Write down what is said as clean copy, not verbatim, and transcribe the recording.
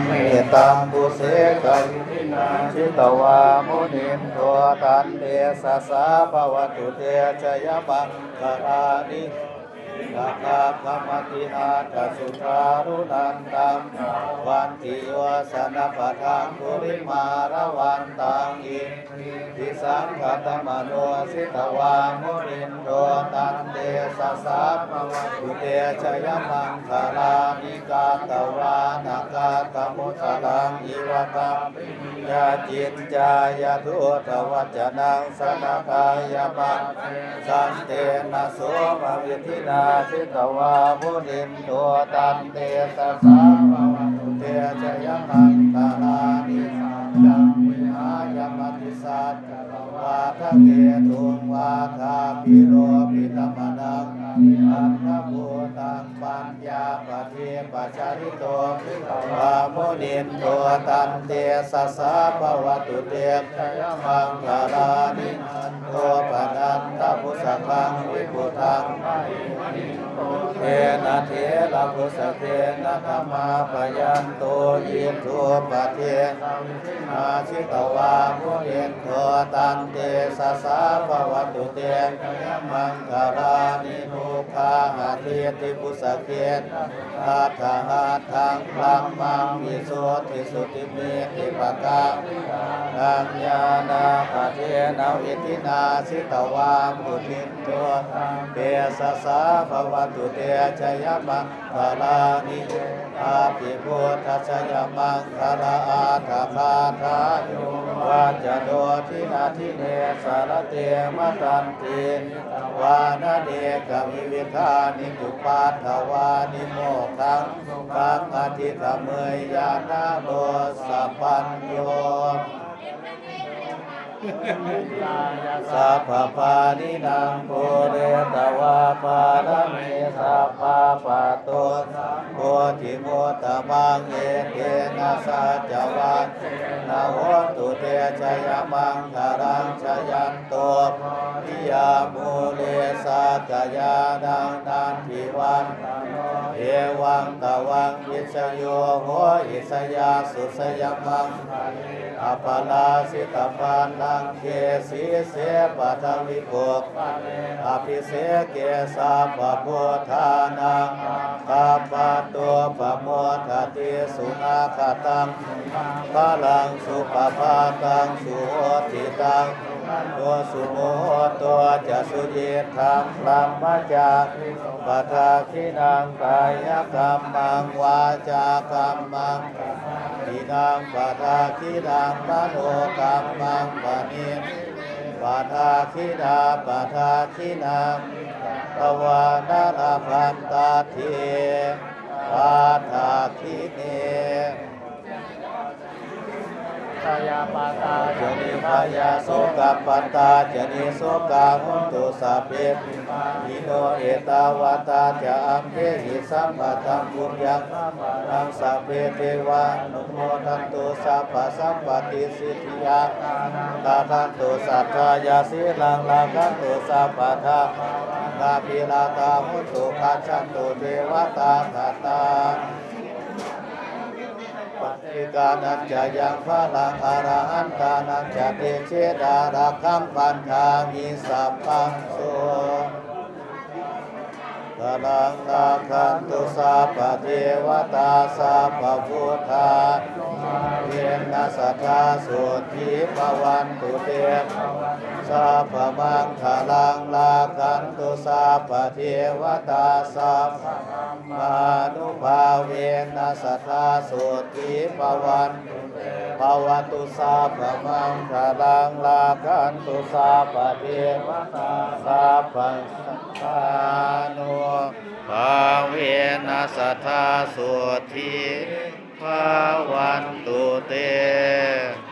เมตังบุเสกวิทินาชิตวามุนินตัวตันเตสะสะภวตุเตชยมังคลานิกะกะกะมติอาตสุทารุนันตังวันติโยสนะปะทังปุริมาระวันตังอิทิสังขตมโนสิตวามุนินตัวตันเตสะสะภวตุเตชยมังคลานิกาตวานากาตมุตลังอิวะตังยาจิตจายาทุตวัจนังสนะกายมังสันเตนะโสมวิธินาสิตวามุนินตัวตันเตสะสะภวตุเตชยมังคลานิจังวิหายมติสัจจวาทะเกตุงวาทาปิโรปิตมนังอัตถภูตังปัญญาปะเทปัจจาริโตวามุนินตัวตันเตสะสะภวตุเตชยมังคลานิตัวปนันตพุสคังวิพุทังเทนะเทระพุสเทนะธรรมาปยันโตยิทุปะเทอาชิตวามุนินตัวตันเตสะสะภวตุเตชยมังคลานิทุคาหาเทติพุสเกตอาทาหาทังพลังมังวิโสติสุติเมติปะกาอัญญาณาปะเทนะวิธินาสิตวามุนินตัวเตสะสะภวตุเตชยมังคลานิอาภิพุทธัสสยมังคลาอาทาคาทาโยวัจโดทินาทิเนสารเตมตันติวานาเนกวิวิธานิจุปัฏฐวานิโมขังกังอธิธรรมเมยยานาโมสัพพัญโยสัพพปานินังโพเรตวาปาลเมสัพพะปะโตโพธิโมตตมังเอเตนะสัจจวัตนะโหตุเตชยมังคลังชยันโตทิยามูเลสากยานังนันทิวันเอวังตวังวิชโยโหอิสยาสุสยมังอปลาสิตปันนังเกสีเสปัทวิโกอภิเสเกสาปะโพธานังคาปะตัวปะโมทติสุนาคตังพลังสุปภาตังสุโหติตังตัวสุโมตัวจะสุจิตังพระมจาปทาคินังกายกรรมังวาจากรรมังทินังปทาคินังมโนกรรมังปณิปทาคินาปทาคินังภวานาราพันตาเทปทาคิเนกายาปตาจนิพายาโสกปัตตาจนิโสกาหุนตุสัพเพอิโนเอตาวตาจะอัมเพหิสัมปะทังปุญญังนังสัพเพเทวานุโมทันตุสัพพะสัมปติสิทธิยาตาทันตุสัทธายาสีลังลาคันตุสัพพะทากาภิลาตาหุนตุคัจฉันตุเทวตาคตาปฏิกานัญจยังพลังอรหันตานัญจเตเชดาราคัมปัญญามิสัพพังโสกลังนาคันตุสัพพเทวตาสัพพพุทธาเวนนัสสะสุทิภวันตุเตสัพพมังคลังลาคันตุสัพพเทวตาสัพพมานุภาเวนัสสะสุทิภวันภวตุสัพพมังคลังลาคันตุสัพพเทวตาสัพพมานุภาเวนัสสะสุทิภวันตุ